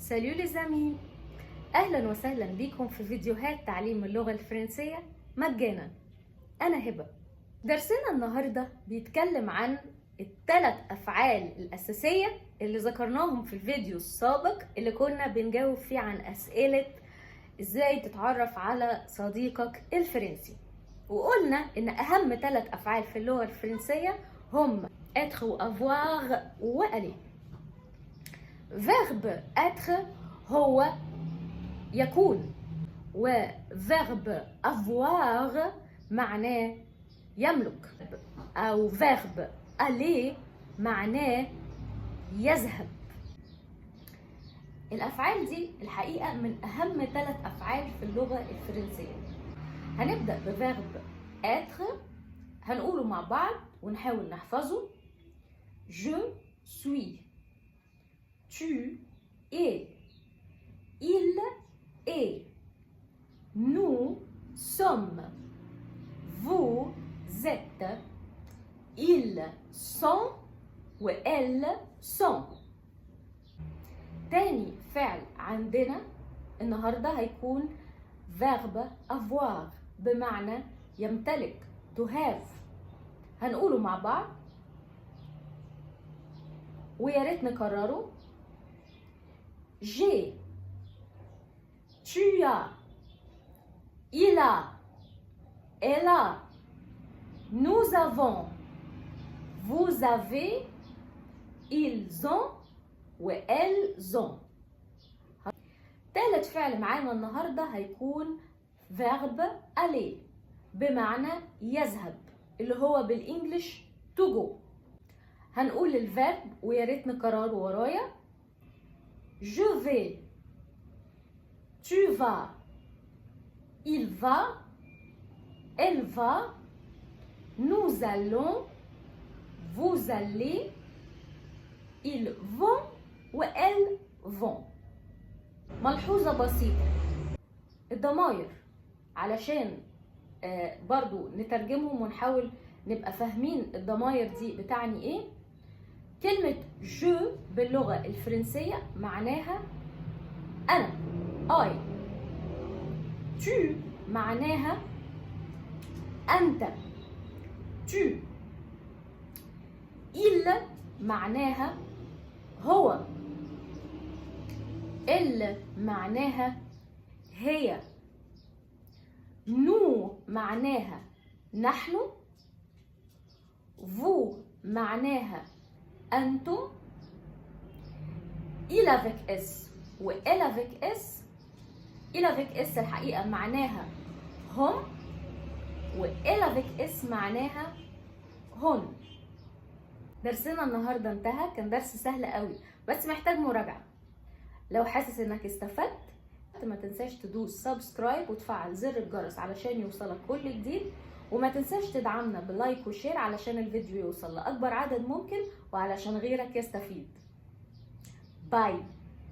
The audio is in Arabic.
سالو لي زامي، اهلا وسهلا بكم في فيديوهات تعليم اللغة الفرنسية مجانا. انا هبة. درسنا النهاردة بيتكلم عن الثلاث افعال الاساسية اللي ذكرناهم في الفيديو السابق اللي كنا بنجاوب فيه عن اسئلة ازاي تتعرف على صديقك الفرنسي. وقلنا ان اهم ثلاث افعال في اللغة الفرنسية هم être و avoir و aller. verbe être هو يكون، و verbe avoir معناه يملك، أو verbe aller معناه يذهب. الأفعال دي الحقيقة من أهم ثلاث أفعال في اللغة الفرنسية. هنبدأ بverbe être، هنقوله مع بعض ونحاول نحفظه. je suis، tu es، il est، nous sommes، vous êtes، ils sont و elles sont. تاني فعل عندنا النهاردة هيكون verbe avoir بمعنى يمتلك، to have. هنقوله مع بعض ويا ريت نكرره. j'ai، tu as، il a، elle a، nous avons، vous avez، ils ont و elles ont. ثالث فعل معانا النهارده هيكون verbe aller بمعنى يذهب، اللي هو بالانجلش to go. هنقول الفيرب ويا ريت نكرره ورايا. je vais، tu vas، il va، elle va، nous allons، vous allez، ils vont و elles vont. ملحوظة بسيطة، الضمائر علشان برضو نترجمهم ونحاول نبقى فاهمين الضمائر دي بتعني ايه. كلمة je باللغة الفرنسية معناها أنا، I. tu معناها أنت، tu. il معناها هو، elle معناها هي، nous معناها نحن، vous معناها أنتم، il avec s و elle avec s. il avec s الحقيقة معناها هم، و elle avec s معناها هن. درسنا النهاردة انتهى، كان درس سهل قوي بس محتاج مراجعة. لو حاسس انك استفدت ما تنساش تدوس سبسكرايب وتفعل زر الجرس علشان يوصلك كل جديد، وما تنساش تدعمنا بلايك وشير علشان الفيديو يوصل لأكبر عدد ممكن وعلشان غيرك يستفيد. باي.